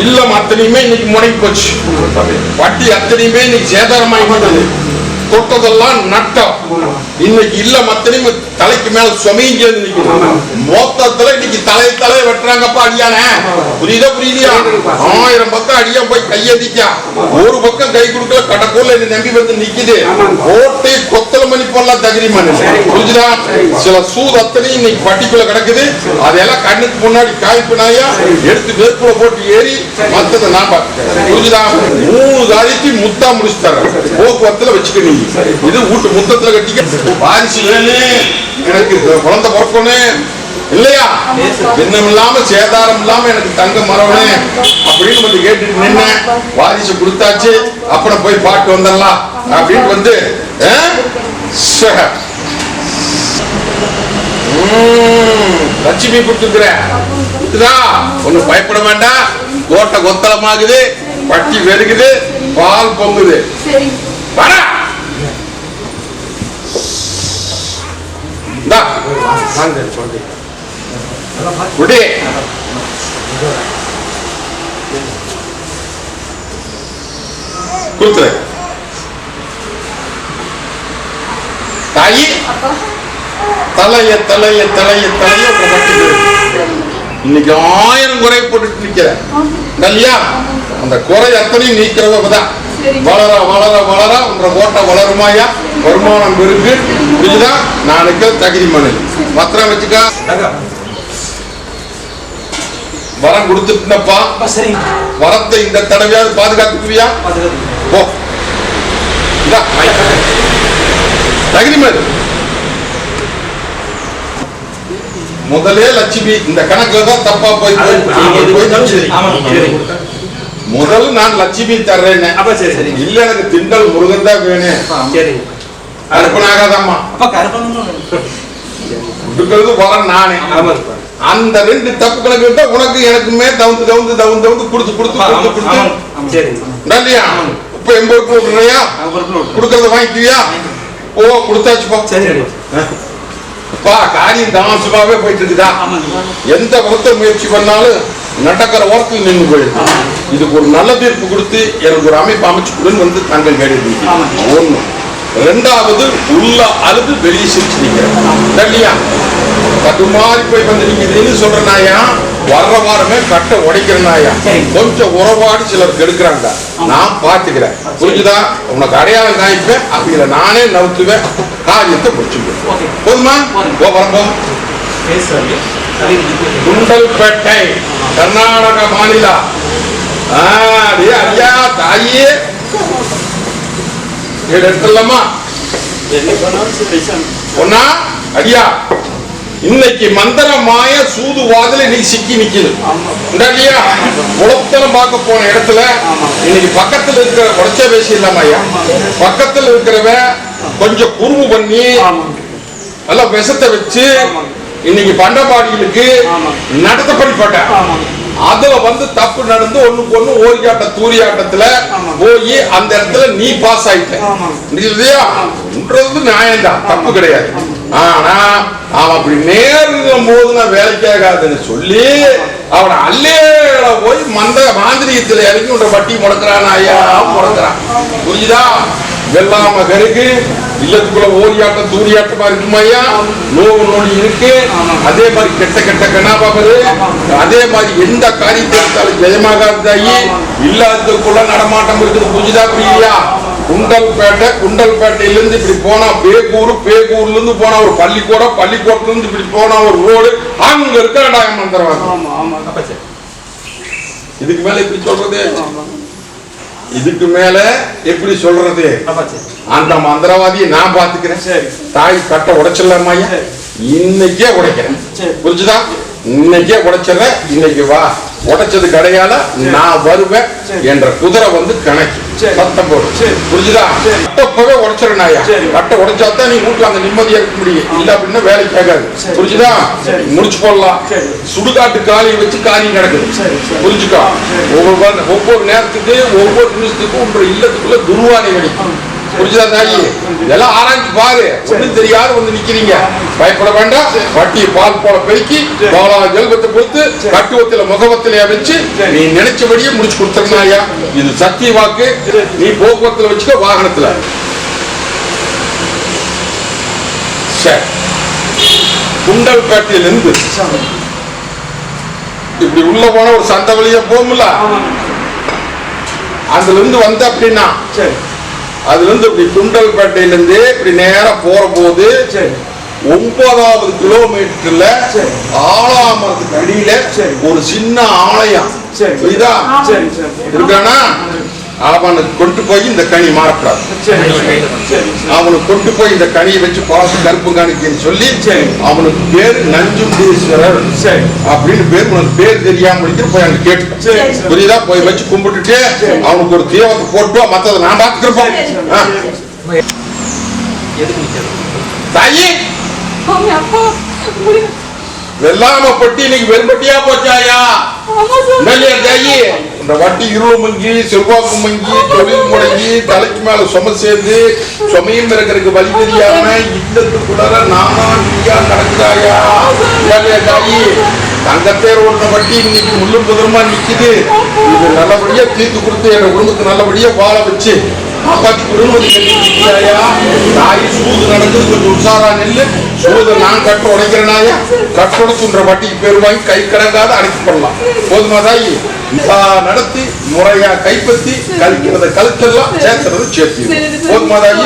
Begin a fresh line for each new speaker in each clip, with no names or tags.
இல்லம் அத்தனையுமே இன்னைக்கு முடங்கி போச்சு. வட்டி அத்தனையுமே இன்னைக்கு சேதாரமாகி தொட்டதெல்லாம் நட்டம். இன்னைக்கு இல்ல மத்தனையும் தலைக்கு மேல சுமைஞ்சு மொத்தத்துல இன்னைக்கு தலையை வெட்டுறாங்கப்பா அடியான. புரியுதா? 1000 பக்கம் அடியா போய் கையடிக்கா, ஒரு பக்கம் கை கொடுக்கல, கடற்கூர்ல என்ன நம்பி வந்து நிக்குது. ஓட்டை கொத்தல மணி போடலாம் தகுதி மணி. புரிஞ்சுதா? சில சூது அத்தனையும் இன்னைக்கு பட்டிக்குள்ள கிடக்குது. அதெல்லாம் கண்ணுக்கு முன்னாடி காய்ப்பு நாயா எடுத்து வேர்க்குள்ள போட்டு ஏறி மத்ததை நான் பார்த்துக்கிறேன். புரிஞ்சுதா? 3 காரியத்தையும் முத்தா முடிச்சு தரேன். போக்குவரத்துல வச்சுக்க. இது வீட்டு முத்தத்துல கட்டிக்க. வாரிசு வேணும் எனக்கு, குழந்தை போக்கணும் இல்லையா, பின்னம் இல்லாம சேதாரம் இல்லாம எனக்கு தங்க மரவனே அப்படின்னு வந்து கேட்டுட்டு நின்ன. வாரிசு கொடுத்தாச்சு, அப்புறம் போய் பாட்டு வந்துடலாம் அப்படின்னு வந்து லட்சுமி கொடுத்துருக்குற. ஒண்ணு பயப்பட வேண்டாம். கோட்டை கொத்தளமாகுது, பட்டி வெறுகுது, பால் பொங்குது. தாயி தலைய தலைய தலைய தலைய இன்னைக்கு 1000 குறை போட்டு நிக்கிற இல்லையா? அந்த குறை அத்தனையும் நீக்கிறவதான். வளர வளர வளர உன்ற ஓட்ட வளருமாயா, வருமானம் இருக்கு. புரியுதா? நாளைக்கு தகுதி மனு பத்திரம் வச்சுக்கா. வரம் கொடுத்துட்டப்பா, வரத்தை இந்த தடவையாவது பாதுகாத்துக்குவியா? போ தகுதி மனு. முதலே லட்சுமி இந்த கணக்குல தான் தப்பா போய் முதல் நான் லட்சுமி தர்றேன். இல்ல எனக்கு திண்டல் முருகன் தான் வேணும். கற்பனாகாதம்மா கொடுக்கிறது வரம் நானே. அந்த 2 தப்பு கணக்கு இருந்தா உனக்கு எனக்குமே தவுந்து தவுந்து தவுந்து தவுந்து கொடுத்து கொடுத்து இல்லையா? இப்ப 80 விட்டுறியா? கொடுக்கறத வாங்கிக்குவியா? ஓ கொடுத்தாச்சுப்பா. காரியம் தாமசமாவே போயிட்டு இருக்குதா? எந்த மொத்த முயற்சி பண்ணாலும் நடக்கிற ஓரத்தில் நின்று போயிருக்கு. இதுக்கு ஒரு நல்ல தீர்ப்பு கொடுத்து எனக்கு ஒரு அமைப்பு அமைச்சுக்குன்னு வந்து தங்கள் கேட்டு. ஒண்ணு. 2வது உள்ள அழுது வெளியே சிரிச்சுட்டீங்க இல்லையா? தடுமாறி போய் வந்து நீங்க சொல்ற நாயா, வர்ற வாரமே கட்டை உடைக்கிற நாயா. கொஞ்சம் உறவாடு சிலர் கெடுக்கிறாங்க, நான் பாத்துக்கிறேன். புரிஞ்சுதா? உனக்கு அடையாளம் காய்ப்பேன், அப்படிங்கிற நானே நவுத்துவேன், காரியத்தை முடிச்சுக்குவேன். போதுமா? வரப்போம். குண்டல்பேட்டை கர்நாடக மாநிலம். ஐயா தாயே எடுத்துலாமா? ஒன்னா அடியா இன்னைக்கு மந்திர மாய சூது வாதில இன்னைக்கு சிக்கி நிக்குது இல்லையா? குளத்தனம் பார்க்க போன இடத்துல இன்னைக்கு பக்கத்துல இருக்கிற உடச்ச பேசி இல்லாம ஐயா, பக்கத்துல இருக்கிறவ கொஞ்சம் குறும்பு பண்ணி நல்லா விஷத்தை வச்சு இன்னைக்கு பண்டபாடிகளுக்கு நடத்தப்படி போட்டேன். அதுல வந்து தப்பு நடந்து ஒண்ணுக்கு ஒண்ணு ஓரியாட்ட தூரியாட்டத்துல போய் அந்த இடத்துல நீ பாஸ் ஆயிட்ட இல்லையா? நியாயம்தான், தப்பு கிடையாது. ஆனா அவன் அப்படி நேருங்கும் போது நான் வேலைக்காகாதுன்னு சொல்லி அவனை அல்லேல போய் மாந்திரியத்துல இறங்கி உன்ற வட்டி முடக்கிறான். ஐயா முடக்கிறான். புரியுதா? வெள்ளாம கருக்கு இல்லத்துக்குள்ள ஓரியாட்டம் தூரியாட்டமா இருக்குமா ஐயா? நோவு நோடி இருக்கு. அதே மாதிரி கெட்ட கெட்ட கண்ணாபாபரு, அதே மாதிரி எந்த காரியத்தை எடுத்தாலும் ஜெயமாகாதாயி இல்லாததுக்குள்ள நடமாட்டம் இருக்குது. புரியுதா? புரியா? குண்டல்பேட்டையில இருந்து இப்படி போனா பேகூர், பேகூர்ல இருந்து போனா ஒரு பள்ளிக்கூடம், பள்ளிக்கூடத்துல இருந்து இப்படி போனா ஒரு ரோடு, அங்க இருக்க மந்திரவாதி. இதுக்கு மேல இப்படி சொல்றது, இதுக்கு மேல எப்படி சொல்றது? அந்த மந்திரவாதியை நான் பாத்துக்கிறேன். தாய் கட்ட உடைச்சிடலாமா? இன்னைக்கே உடைக்கிறேன். புரிஞ்சுதா? இன்னைக்கே உடைச்சிடற. இன்னைக்கு வா, உடைச்சது கிடையால நான் வருவேன் என்ற குதிரை வந்து கணக்கு சத்தம் போடு. புரிஞ்சுதா? கட்டப்பவே உடைச்சிடனாயா? கட்ட உடைச்சாதான் நீ வீட்டுல அந்த நிம்மதியா இருக்க முடியும். இல்ல அப்படின்னா வேலைக்கு ஆகாது. புரிஞ்சுதா? முடிச்சு போடலாம். சுடுகாட்டு காலியை வச்சு காரியம் நடக்குது. புரிஞ்சுக்கோ. ஒவ்வொரு நேரத்துக்கு ஒவ்வொரு நிமிஷத்துக்கும் உங்க இல்லத்துக்குள்ள துருவானை கிடைக்கும். புரிஞ்சுதா தாயி? இதெல்லாம் ஆராய்ச்சி பாரு. ஒண்ணும் தெரியாத வந்து நிக்கிறீங்க, பயப்பட வேண்டாம். வட்டியை பால் போல பெருக்கி ஜெல்பத்தை கொடுத்து கட்டுவத்தில முகவத்திலேயே வச்சு நீ நினைச்சபடியே முடிச்சு கொடுத்துருந்தாயா. இது சத்திய வாக்கு. நீ போக்குவரத்துல வச்சுக்க, வாகனத்துல. சரி, குண்டல்பேட்டையிலிருந்து இப்படி உள்ள போன ஒரு சந்தை வழியா போகும்ல, அதுல இருந்து வந்த அப்படின்னா அதுல இருந்து இப்படி குண்டல்பேட்டையிலிருந்து இப்படி நேரம் போற போது 9வது கிலோமீட்டர்ல ஆலாமரத்துக்கு அடியில ஒரு சின்ன ஆலயம் இருக்கானா, அவனுக்கு கொண்டு போய் இந்த கனி மாறக்கூடாது. அவனுக்கு கொண்டு போய் இந்த கனியை வச்சு பார்த்து கருப்பு காணிக்கன்னு சொல்லி அவனுக்கு பேரு நஞ்சுண்டீஸ்வரர் அப்படின்னு பேர். உனக்கு பேர் தெரியாம போய் அங்க கேட்டு புரியுதா, போய் வச்சு கும்பிட்டுட்டு அவனுக்கு ஒரு தீவத்தை போட்டு மத்ததை நான் பார்த்துருப்போம். தாயி வெள்ளாம பட்டி இன்னைக்கு வெறும்பட்டியா போச்சாயா? தாயி, இந்த வட்டி இருள் மங்கி, செல்வாக்கு மங்கி, தொழில் முடங்கி, தலைக்கு மேல சும சேர்ந்து சுமையும் இருக்கிறதுக்கு வழி தெரியாம இல்லத்துக்குள்ளார நானா நீயா நடக்குதாயா? தாயி, தங்கத்தேர் ஓட்ட வட்டி இன்னைக்கு முள்ளும் புதருமா நிக்குது. இது நல்லபடியா தீர்த்து கொடுத்து என் குடும்பத்தை நல்லபடியா வாழ வச்சு தாயி, சூது நடக்குது, கொஞ்சம் உற்சாரா நெல்லு. சூது நான் கட்ட உடைக்கிறனாயா, கட்டொடைச்சுன்ற வட்டிக்கு பேர் வாங்கி கை கடங்காத அடைச்சு பண்ணலாம். போதுமா தாயி? நடத்தி முறையா கைப்பற்றி கழிக்கிறத கழுத்தெல்லாம் சேர்த்துறது சேர்த்து. போதுமா தாயி?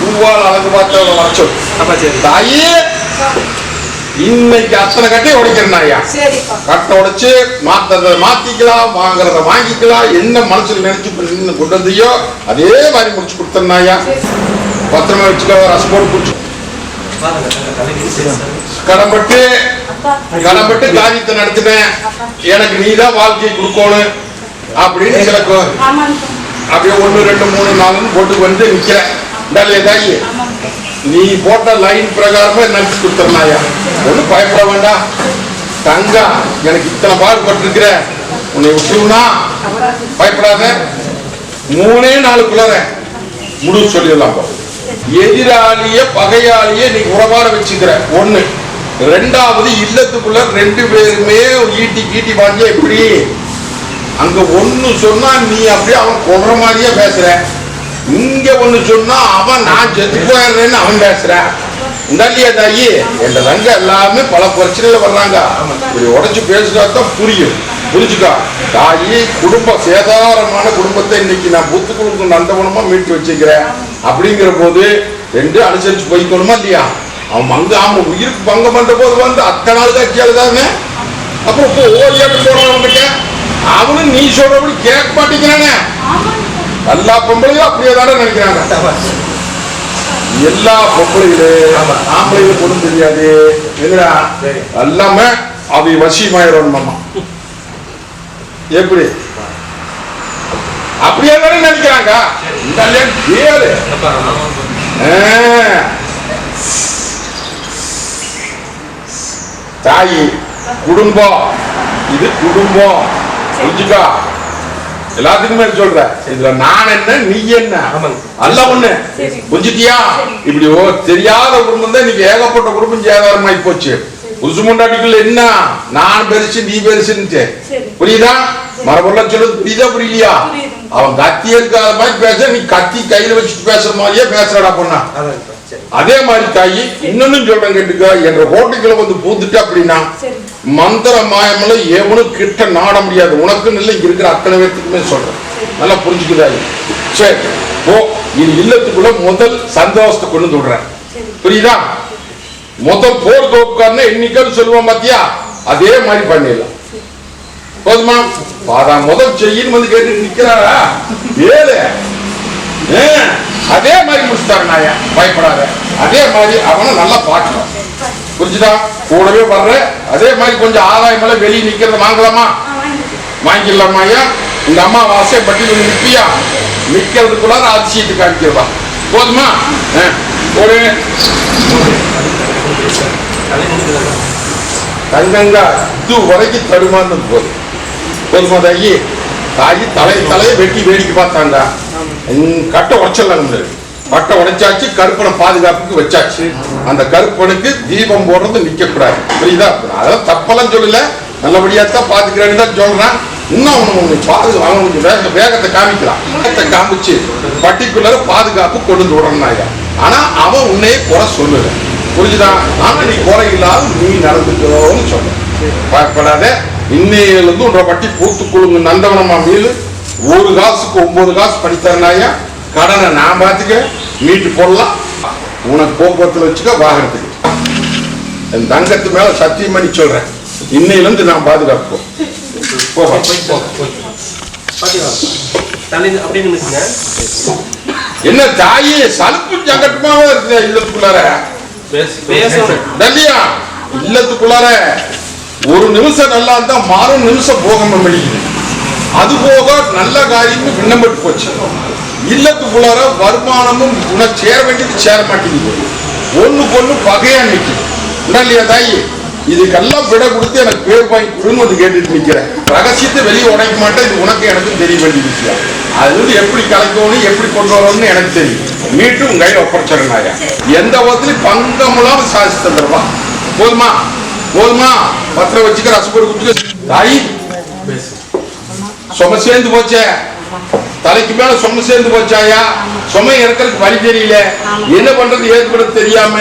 பூவால் அழகு பார்த்த தாயி, இன்னைக்கு அத்தனை கட்டை உடைக்கிறனாயா. கட்டை உடைச்சு மாத்திக்கலாம், வாங்குறத வாங்கிக்கலாம். என்ன மனசுல நினைச்சு கொண்டு வந்தியோ அதே மாதிரி முடிச்சு கொடுத்தனாயா. பத்திரமா வச்சுக்க, ரசப்போடு குடிச்சு கடன்பட்டு காரியத்தை நடத்தினேன். எனக்கு நீதான் வாழ்க்கையை கொடுக்கணும் அப்படின்னு சில அப்படியே 1 2 3 4 போட்டு வந்து நிக்கிறேன். தாயி, நீ போட்ட லைன் பிரகாரமே நினைச்சு கொடுத்துருந்தாயா. ஒன்னும் பயப்பட வேண்டாம் தங்கா, எனக்கு இத்தனை பாடுபட்டிருக்கிற, உன்னை விட்டுனா பயப்படாத. 3 நாளுக்குள்ளார முடிவு சொல்லிடலாம். எதிராளிய பகையாளிய நீ உறவாட வச்சுக்கிற ஒண்ணு. 2வது, இல்லத்துக்குள்ள 2 பேருமே ஈட்டி கீட்டி வாங்கி எப்படி அங்க ஒண்ணு சொன்னா நீ அப்படியே அவன் கொன்ற மாதிரியே பேசுற. இங்க ஒண்ணு சொன்னா அவன் நான் செத்து போயிடுறேன்னு அவன் பேசுறான். இல்லையா தாயி? என்ற ரங்க எல்லாமே பல பிரச்சனையில வர்றாங்க. இப்படி உடைச்சு பேசுறதான் புரியும். புரிஞ்சுக்கா தாயி, குடும்பம் சேதாரமான குடும்பத்தை இன்னைக்கு நான் புத்து குடும்பம் நந்தவனமா மீட்டு வச்சுக்கிறேன். அப்படிங்கிற போது 2 அனுசரிச்சு போய்க்கணுமா இல்லையா? அவன் அவன் உயிருக்கு பங்கம் பண்ற போது வந்து அத்தனை நாள் கட்சியாளுதானே. அப்புறம் இப்போ ஓடியாட்டு போறவங்கிட்ட அவனும் நீ சொல்றபடி கேட்க மாட்டேங்கிறானே. எல்லா பொம்பளையும் அப்படியே தானே நினைக்கிறாங்க. எல்லா பொம்பளைகளும் ஆம்பளைகளும் ஒண்ணும் தெரியாது. என்னடா எல்லாமே அவை வசியமாயிரும். எப்படி அப்படியே தானே நினைக்கிறாங்க. தாயி, குடும்பம் இது குடும்பம். புரிஞ்சுக்கா, எல்லாத்துக்குமே சொல்ற. இதுல நான் என்ன நீ என்ன அல்ல ஒண்ணு. புரிஞ்சுட்டியா? இப்படி தெரியாத குடும்பம் தான் இன்னைக்கு ஏகப்பட்ட குடும்பம் சேதாரமாயி போச்சு. புதுசு முண்டாட்டிக்குள்ள என்ன நான் பெருசு நீ பெருசுன்னு புரியுதா? மரபொருள் சொல்றது புரியுதா புரியலையா? அவன் கத்தி இருக்காத மாதிரி பேச, நீ கத்தி கையில வச்சுட்டு பேசுற மாதிரியே பேசுறடா பொண்ணா. அதே மாதிரி தாயி, இன்னொன்னு சொல்றேன் கேட்டுக்க. என்ற ஹோட்டலுக்குள்ள வந்து பூத்துட்டு அப்படின்னா மந்திர மாயம்ல எவனும் கிட்ட நாட முடியாது. உனக்குன்னு இல்லை, இங்க இருக்கிற அத்தனை பேர்த்துக்குமே சொல்றேன். நல்லா புரிஞ்சுக்குதாயி. சரி, ஓ இது இல்லத்துக்குள்ள முதல் சந்தோஷத்தை கொண்டு விடுறேன். புரியுதா? முதல் போர் தோப்புக்காரன என்னைக்கு சொல்லுவோம் பாத்தியா, அதே மாதிரி பண்ணிடலாம். போதுமா? முதல் செய்யின்னு வந்து கேட்டு நிக்கிறாரா? ஏழு அதே மாதிரி முடிச்சுட்டாரு. நாயா பயப்படாத. அதே மாதிரி அவனை நல்லா பார்க்கணும். புரிஞ்சுதா? கூடவே வர்ற அதே மாதிரி கொஞ்சம் ஆதாயம் எல்லாம் வெளியே நிக்கிறத வாங்கலாமா? வாங்கிடலாமாயா? இந்த அம்மாவாசை பட்டி நிற்பியா? நிக்கிறதுக்குள்ள அதிசயத்துக்கு அடிக்கிறதா? போதுமா? ஒரு தங்கங்கா இது வரைக்கும் தடுமாறு போதும். போதுமா தாயி? தாயி தலையை வெட்டி வேடிக்கை பார்த்தாங்க. கட்டை உடைச்சிடலாம் முடியாது. கட்டை உடைச்சாச்சு, கருப்பனை பாதுகாப்புக்கு வச்சாச்சு. அந்த கருப்பனுக்கு தீபம் போடுறது நிக்க கூடாது. புரியுதா? அதெல்லாம் தப்பெல்லாம் சொல்லல, நல்லபடியா தான் பாத்துக்கிறேன்னு தான் சொல்றான். இன்னும் அவனுக்கு வேகத்தை காமிக்கலாம். வேகத்தை காமிச்சு பர்டிகுலர் பாதுகாப்பு கொண்டு விடுறாங்க. ஆனா அவன் உன்னையே குறை சொல்லல. புரிஞ்சுதா? ஆனா நீ குறை இல்லாத நீ நடந்துக்கிறோன்னு சொல்ல பயப்படாத. இன்னையிலிருந்து உன்ற பட்டி பூத்து குழுங்கு நந்தவனமா மீது 1 காசுக்கு 9 காசு படித்தரனாயா. கடனை நான் பார்த்துக்க, மீட்டு போடலாம். உனக்கு போக்குவரத்துல வச்சுக்க, வாகனத்துக்கு. என் தங்கத்து மேல சத்தியம் பண்ணி சொல்றேன், இன்னையிலிருந்து நான் பாதுகாப்போம். என்ன தாயே சலுப்பு சங்கட்டமாவே இருக்கு இல்லத்துக்குள்ளார. இல்லத்துக்குள்ளார ஒரு நிமிஷம் நல்லா இருந்தா மாறும் நிமிஷம் போகாம முடியுது. அது போக நல்ல காரியமும் விண்ணப்பட்டு போச்சு. இல்லத்துக்குள்ளார வருமானமும் உனக்கு சேர வேண்டியது சேர மாட்டேங்குது. ஒண்ணுக்கு பகையா நிற்குது. இல்லையா தாயி? இதுக்கெல்லாம் விட கொடுத்து எனக்கு பேர் வாங்கி கொடுன்னு வந்து கேட்டுட்டு நிக்கிறேன். ரகசியத்தை வெளியே உடைக்க மாட்டேன். இது உனக்கு எனக்கு தெரிய வேண்டிய விஷயம். அது வந்து எப்படி கலைக்கணும், எப்படி கொண்டு வரணும்னு எனக்கு தெரியும். மீட்டு உங்க கையில ஒப்படைச்சிடனாயா. எந்த விதத்துலயும் பங்கமுலாம் சாதிச்சு தந்துருவா. போதுமா? போதுமா? பத்திரம் வச்சுக்க, ரசப்பொடி குடிச்சுக்க. தாயி சும சேர்ந்து போச்சே, தலைக்கு மேல சும சேர்ந்து போச்சாயா. சுமை இறக்கிறதுக்கு வழி தெரியல, என்ன பண்றது ஏற்படுறது தெரியாம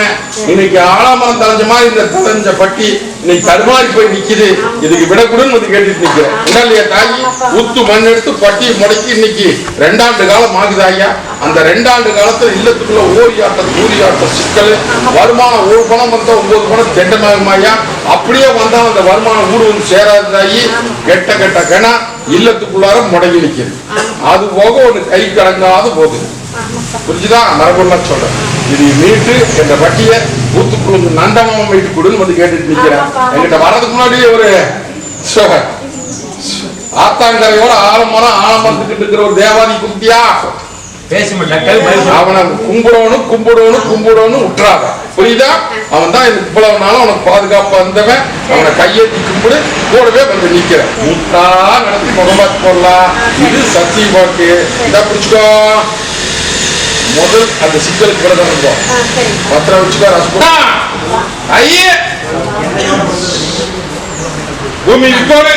இன்னைக்கு ஆலாமரம் தலைஞ்ச மாதிரி இந்த தலைஞ்ச பட்டி இன்னைக்கு தடுமாறி போய் நிக்குது. இதுக்கு விடக்கூடாதுன்னு வந்து கேட்டுட்டு நிக்கிறேன். இல்லையா தாயி? உத்து மண் எடுத்து பட்டி முடக்கி இன்னைக்கு 2 ஆண்டு காலம் ஆகுதாயா. அந்த 2 ஆண்டு காலத்துல இல்லத்துக்குள்ள ஊரியாட்ட சிக்கல். வருமானம் 1 பணம் வந்தா 9 பணம் தெண்டமாகுமாயா. அப்படியே வந்தா அந்த வருமானம் ஊடு வந்து சேராதாயி. கெட்ட கணா இல்லத்துக்குள்ளார முடங்கி நிற்குது. அது போக ஒண்ணு கை கடங்காது போகுது. புரிஞ்சுதா? மரபுலாம் சொல்றேன். இது மீட்டு என்ற பட்டியை ஊத்துக்குழு நந்தமாம மீட்டு கொடுன்னு வந்து கேட்டுட்டு நிக்கிறேன். என்கிட்ட வர்றதுக்கு முன்னாடி ஒரு ஆத்தாங்கரையோட ஆலமரத்துக்கிட்டு இருக்கிற ஒரு தேவாதி குட்டியா அவனை கும்பிடணும் விட்டுறாத. புரியுதா? அவன் தான் இவ்வளவு நாளும் அவனுக்கு பாதுகாப்பா இருந்தவன். அவனை கையேற்றி கும்பிடு, கூடவே வந்து நிக்கிறேன். முட்டா நடத்தி முகமாத்து போடலாம். இது சத்திய வாக்கு. இதா பிடிச்சுக்கோ. முதல் அந்த சிக்கலுக்கு விரதம் இருந்தோம். பத்திரம் வச்சுக்கோ. ரசப்பொடி ஐயே பூமி விற்கோடு.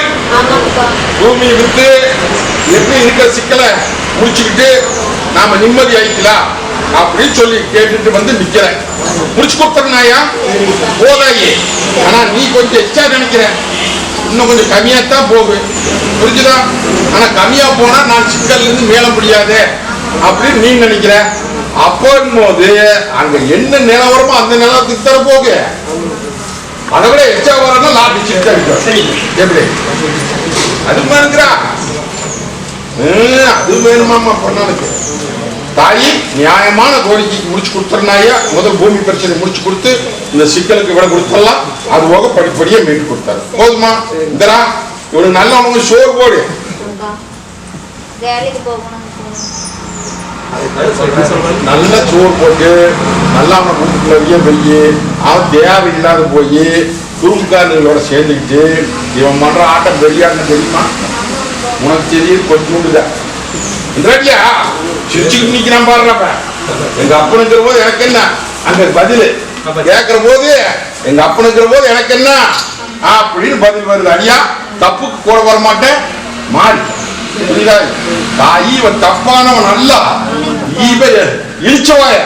பூமி விற்று எப்படி இருக்கிற சிக்கலை முடிச்சுக்கிட்டு நாம நிம்மதி ஆயிக்கலாம் அப்படின்னு சொல்லி கேட்டுட்டு வந்து நிக்கிறேன். முடிச்சு கொடுத்தனாயா போதாயே. ஆனா நீ கொஞ்சம் எச்சா நினைக்கிற, இன்னும் கொஞ்சம் கம்மியாத்தான் போகு. புரிஞ்சுதா? ஆனா கம்மியா போனா நான் சிக்கல்ல இருந்து மேல முடியாது அப்படின்னு நீ நினைக்கிற. அப்போது போது அங்க என்ன நிலவரமோ அந்த நிலத்துக்கு தர போகு. அதை விட எச்சா வரணும் லாட்டி சிக்கா எப்படி அது மாதிரிங்கிறா. அது வேணுமாமா பொண்ணாளுக்கு. தாயி நியாயமான கோரிக்கைக்கு முடிச்சு கொடுத்துறனாயா. முதல் பூமி பிரச்சனை முடிச்சு கொடுத்து இந்த சிக்கலுக்கு விட கொடுத்துடலாம். அது போக படிப்படியே மீட்டு கொடுத்தாரு. போதுமா? இந்தரா இவனுக்கு நல்ல உனக்கு சோறு போடு. நல்ல சோறு போட்டு நல்லா அவனை வீட்டுக்குள்ளே போய் அவன் தேவையில்லாத போய் குறும்காரங்களோட சேர்ந்துக்கிட்டு இவன் பண்ற ஆட்டம் பெரியாருன்னு தெரியுமா? உனக்கு தெரியுது கொஞ்சம் இந்திராட்டியா சிரிச்சுக்கிட்டு நிக்கிறான் பாடுறப்ப. எங்க அப்பனுங்கிற போது எனக்கு என்ன அங்க பதில் கேட்கிற போது, எங்க அப்பனுங்கிற போது எனக்கு என்ன அப்படின்னு பதில் வருது. அடியா தப்புக்கு கூட வர மாட்டேன் மாறி. புரியுதா? தாயி இவன் தப்பானவன் அல்ல, இழிச்சவாய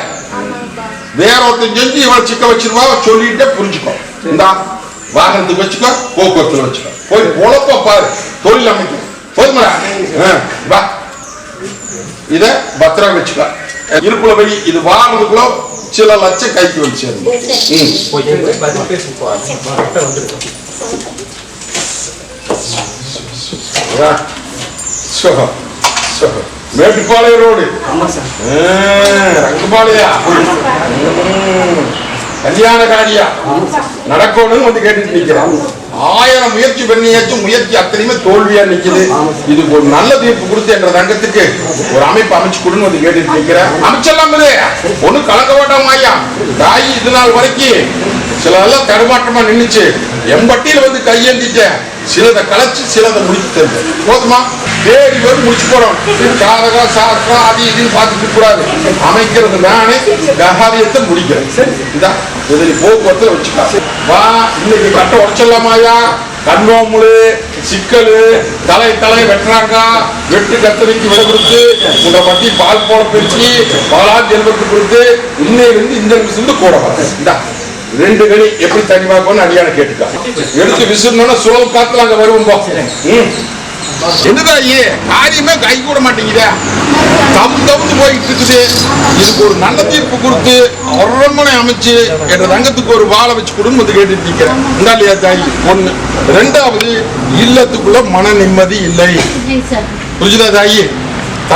வேற ஒருத்தன் செஞ்சு இவன் சிக்க வச்சிருவா சொல்லிட்டு புரிஞ்சுக்கோ. இந்தா வாகனத்துக்கு வச்சுக்கோ, போக்குவரத்துல வச்சுக்கோ. போய் பொழப்ப பாரு, தொழில் அமைக்கும். போதுமா? வா இத பத்திரம் வச்சுக்கோ. இருப்புல வை. இது வாரத்துக்குள்ள சில லட்சம் கைக்கு வச்சு மேட்டுப்பாளைய ரோடு ரங்கபாளையா கல்யாண காரியா நடக்கணும்னு வந்து கேட்டுட்டு நிக்கிறான். 1000 முயற்சி பண்ணியாச்சும் முயற்சி அத்தனையுமே தோல்வியா நிக்குது. இதுக்கு ஒரு நல்ல தீர்ப்பு கொடுத்து என்ற தங்கத்துக்கு ஒரு அமைப்பு அமைச்சு கொடுன்னு வந்து கேட்டு நிற்கிறேன். அமைச்செல்லாம் ஒன்னும் கலக்க மாட்டோம் ஐயா. தாய் இது நாள் வரைக்கும் சிலதெல்லாம் தடுமாற்றமா நின்றுச்சு. எம்பட்டியில வந்து கையேந்திட்டேன். சிலதை கலைச்சு சிலதை முடிச்சு தருது. போதுமா? தேடி வந்து முடிச்சு போறோம். சாதகம் சாஸ்திரம் அது இதுன்னு பார்த்துட்டு கூடாது. அமைக்கிறது நானே காரியத்தை முடிக்கிறேன். இதா இதில் போக்குவரத்துல வச்சுக்கா. வா இன்னைக்கு கட்ட உடச்சிடலாமாயா? கண்வாமுழு சிக்கல் தலை வெட்டுறாங்க. வெட்டு கத்தரிக்கு விலை கொடுத்து உங்க பட்டி பால் போட பிரிச்சு பாலால் ஜெல்வத்து கொடுத்து இன்னையிலிருந்து இந்த நிமிஷம் கூட இந்தா 2 கனி எப்படி தனி வாக்கணும்னு அடியான கேட்டுக்கா. எடுத்து விசிறணும்னா சுழல் காத்துல அங்க வருவோம். என்னதாயே காரியமே கை கூட மாட்டேங்குதா? தவுந்து போயிட்டு இருக்குது. இதுக்கு ஒரு நல்ல தீர்ப்பு கொடுத்து அரண்மனை அமைச்சு என்ற தங்கத்துக்கு ஒரு வாழை வச்சு கொடுன்னு வந்து கேட்டுட்டு நிற்கிறேன். இல்லையா தாய்? 1. 2வது இல்லத்துக்குள்ள மன நிம்மதி இல்லை. புரிஞ்சுதா தாயி?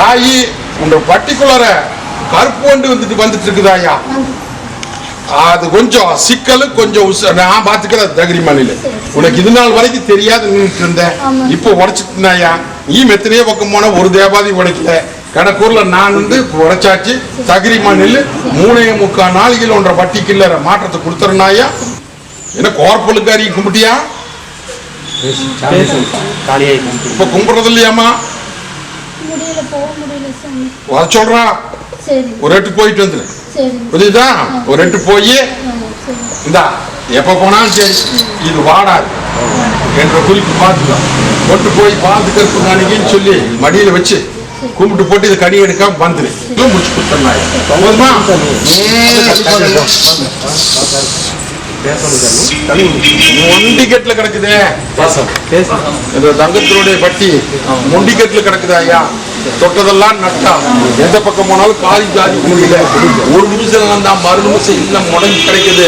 தாயி உங்க பர்டிகுலர கருப்பு வண்டு வந்துட்டு இருக்குதாயா? அது கொஞ்சம் சிக்கல் கொஞ்சம் நான் பாத்துக்கிறேன். தகிரி மாநில உனக்கு இது நாள் வரைக்கும் தெரியாது நின்றுட்டு இருந்தேன். இப்போ உடைச்சிட்டுனாயா? நீ எத்தனையோ பக்கம் போன ஒரு தேவாதி உடைக்கல. கணக்கூர்ல நான் வந்து உடைச்சாச்சு. தகிரி மாநில 3.25 நாளைகள் ஒன்றரை வட்டிக்கு இல்ல மாற்றத்தை கொடுத்துறனாயா? என்ன கோர்பலுக்காரி கும்பிட்டியா? இப்ப கும்பிடுறது இல்லையாமா? வர சொல்றா. ஒரு எட்டு போயிட்டு வந்துரு. புரியுதா? ஒரு எட்டு போய் இந்தா எப்ப போனாலும் சரி இது வாடாது என்ற குறிப்பு பார்த்துக்கலாம். கொண்டு போய் பார்த்து கருப்பு காணிக்கன்னு சொல்லி மடியில வச்சு கும்பிட்டு போட்டு இது கனி எடுக்காம வந்துரு. முடிச்சு கொடுத்துருந்தாங்க. மொண்டிகேட்ல கிடக்குதே தங்கத்தினுடைய பட்டி. மொண்டிகேட்ல கிடக்குதா ஐயா? தொட்டதெல்லாம் நட்டா எந்த பக்கம் போனாலும் காலி ஜாதி முடியல. ஒரு நிமிஷம் தான் மறு நிமிஷம் இல்ல முடங்கி கிடைக்குது.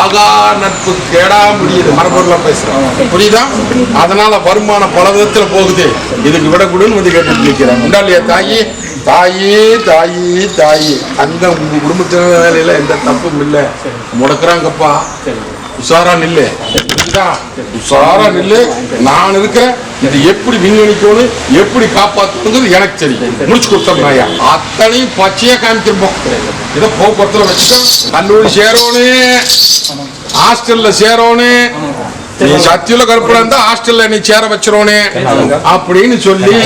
ஆகா நட்பு கேடா முடியுது. மரபொருளா பேசுறேன். புரியுதா? அதனால வருமானம் பல விதத்துல போகுது. இதுக்கு விட கூடன்னு வந்து கேட்டு நிற்கிறேன். உண்டாலியா தாயி? தாயி தாயி தாயி அந்த உங்க குடும்பத்தின வேலையில எந்த தப்பும் இல்லை. முடக்குறாங்கப்பா. உஷாரா நில்லு. உஷாரா நில்லு. நான் இருக்கிறேன். இது எப்படி விண்வெளிக்கணும் எப்படி காப்பாற்றணுங்கிறது எனக்கு தெரியும். முடிச்சு கொடுத்தோம்னாயா அத்தனையும் பச்சையா காமிச்சிருப்போம். இதை போக்குவரத்துல வச்சுக்கோ. கல்லூரி சேரணும், ஹாஸ்டல்ல சேரணும். நீ சத்தியுள்ள கருப்புல இருந்தா ஹாஸ்டல்ல நீ சேர வச்சிரோனே அப்படின்னு சொல்லி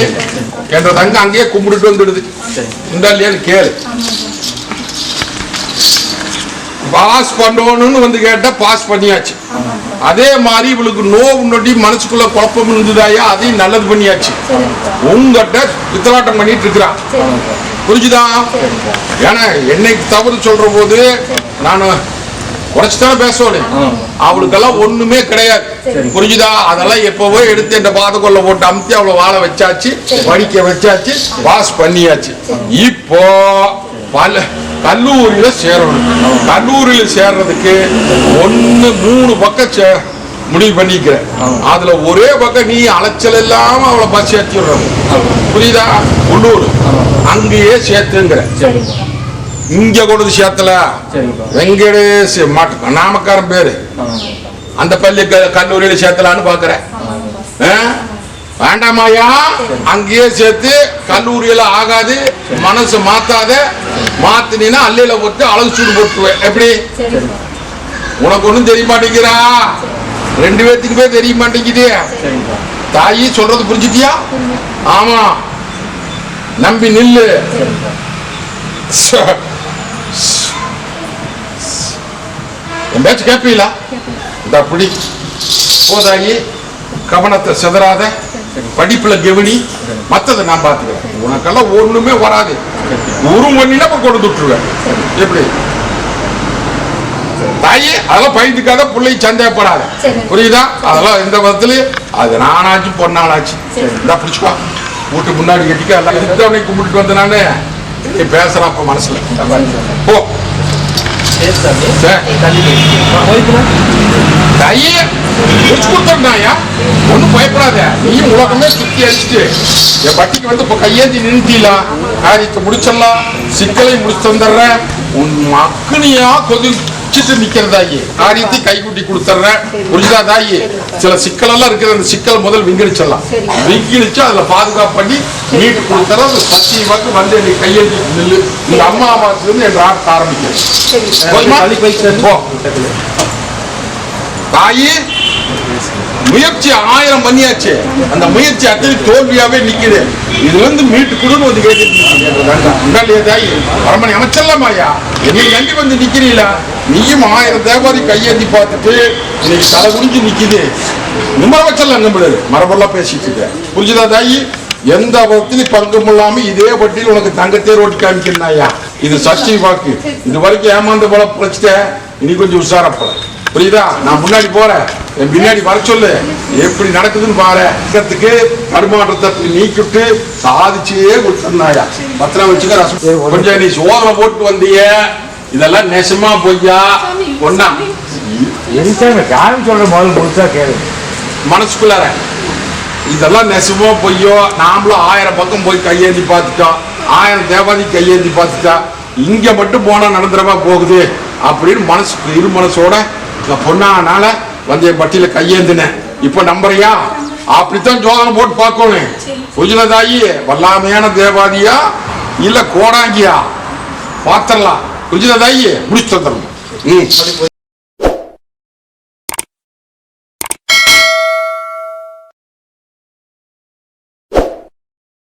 என்ற தங்க அங்கேயே கும்பிட்டுட்டு வந்துடுது. உண்டா இல்லையான்னு கேளு. பாஸ் பண்ணணும்னு வந்து கேட்டா பாஸ் பண்ணியாச்சு. அதே மாதிரி இவளுக்கு நோவு நொடி மனசுக்குள்ள குழப்பம் இருந்ததாயா அதையும் நல்லது பண்ணியாச்சு. உங்ககிட்ட பித்தலாட்டம் பண்ணிட்டு இருக்கிறான். புரிஞ்சுதா? ஏன்னா என்னைக்கு தவறு சொல்ற போது நான் குறைச்சுதானே பேசணும். அவளுக்கெல்லாம் ஒண்ணுமே கிடையாது. புரிஞ்சுதா? அதெல்லாம் எப்பவோ எடுத்து இந்த பாதகொள்ள போட்டு அமுத்தி அவளை வாழ வச்சாச்சு, படிக்க வச்சாச்சு, பாஸ் பண்ணியாச்சு. இப்போ கல்லூரியில சேரணும். கல்லூரியில சேர்றதுக்கு 3 பக்கம் முடிவு பண்ணிக்கிறேன். அதுல ஒரே பக்கம் நீ அலைச்சல் இல்லாம அவளை பஸ் ஏற்றி விடுறது. புரியுதா? உள்ளூர் அங்கேயே சேர்த்துங்கிற. இங்க கொண்டு சேர்த்தல வெங்கடேஷ் நாமக்காரன் பேரு அந்த பள்ளி கல்லூரியில சேர்த்தலான்னு பாக்குறேன். வேண்டாமாயா? அங்கேயே சேர்த்து கல்லூரியில ஆகாது. மனசு மாத்தாத. மாத்தினா அல்லையில போட்டு அழகு சூடு போட்டுருவேன். எப்படி? உனக்கு ஒண்ணும் தெரிய மாட்டேங்கிறா. 2 பேர்த்துக்குமே தெரிய மாட்டேங்குது. தாயி சொல்றது புரிஞ்சுட்டியா? ஆமா நம்பி நில்லு. என் பேச்சு கேட்பீங்களா? இந்த அப்படி போதாயி கவனத்தை சிதறாத. படிப்புல கவனி. மத்ததை நான் பாத்துக்கிறேன். உனக்கெல்லாம் ஒண்ணுமே வராது. ஒரு மணினா கொண்டு விட்டுருவேன். எப்படி தாயி? அதெல்லாம் பயந்துக்காத. பிள்ளை சந்தேகப்படாத. புரியுதா? அதெல்லாம் எந்த விதத்துலயும் அது நானாச்சு பொண்ணாளாச்சு. இந்த பிடிச்சுக்கோ. வீட்டு முன்னாடி கட்டிக்க எல்லாம் இருந்தவனை கும்பிட்டு வந்த நானு நீ பேசுறான். அப்ப மனசுல போ. ஒன்னும் பயப்படாத. நீயும் உலகமே சுத்தி அடிச்சுட்டு என் பட்டிக்கு வந்து இப்ப கையேந்தி நிறுத்திடலாம். காரியத்தை முடிச்சிடலாம். சிக்கலை முடிச்சு வந்துடுறேன். உன் மக்களியா வச்சுட்டு நிக்கிறதாயி காரியத்தை கைகுட்டி கொடுத்துட்றேன். புரிஞ்சுதா தாயி? சில சிக்கல் எல்லாம் இருக்குது, அந்த சிக்கல் முதல் விங்கடிச்சிடலாம். விங்கடிச்சு அதுல பாதுகாப்பு பண்ணி மீட்டு கொடுத்துற சத்தியமாக்கு வந்து நீ கையெழுதி நில்லு. இந்த அம்மாவாசைல இருந்து என் ஆட்ட ஆரம்பிக்கிறேன். தாயி முயற்சி 1000 பண்ணியாச்சு, அந்த முயற்சி அத்தனை தோல்வியாவே நிக்குது. இதுல இருந்து மீட்டு கொடுன்னு வந்து கேட்டு தாயி அரண்மனை அமைச்சர்லாமாயா என்னை நம்பி வந்து நிக்கிறீங்களா? நீயும் 1000 தேவாரி கையேந்தி பார்த்துட்டு இன்னைக்கு தலை குடிஞ்சு நிக்குது. நிம்மர வச்சலாம் நம்புறது மரபெல்லாம் பேசிட்டு இருக்க. புரிஞ்சுதா தாயி? எந்த வகையிலும் பங்கும் இல்லாம இதே வட்டியில் உனக்கு தங்கத்தே ரோட்டி காமிக்கிறனாயா. இது சஷ்டி வாக்கு. இது வரைக்கும் ஏமாந்து போல பிழைச்சிட்ட, இனி கொஞ்சம் உஷாரப்பட. புரியுதா? நான் முன்னாடி போறேன், என் பின்னாடி வர சொல்லு, எப்படி நடக்குதுன்னு பாரு. வருமானத்தை நீக்கிட்டு சாதிச்சே கொடுத்துருந்தாயா. பத்திரம் வச்சுக்க. கொஞ்சம் நீ சோதனை போட்டு வந்திய, இதெல்லாம் நெசமா பொய்யா ஒன்னா
சொல்ற முதல் முழுசா கேளு.
மனசுக்குள்ளார இதெல்லாம் நெசமோ பொய்யோ, நாமளும் 1000 பக்கம் போய் கையேந்தி பார்த்துட்டோம், 1000 தேவாதி கையேந்தி பார்த்துட்டா, இங்க மட்டும் போனா நடந்துடவா போகுது அப்படின்னு மனசுக்கு இரு மனசோட பொண்ணானால வந்து என் பட்டியல கையேந்தினேன். இப்ப நம்புறியா? அப்படித்தான் ஜோதனை போட்டு பார்க்கணும். புரிஞ்சுதாயி? வல்லாமையான தேவாதியா இல்ல கோடாங்கியா பாத்திரலாம். புரிஞ்சுதாயி? முடிச்சு தந்துடணும்.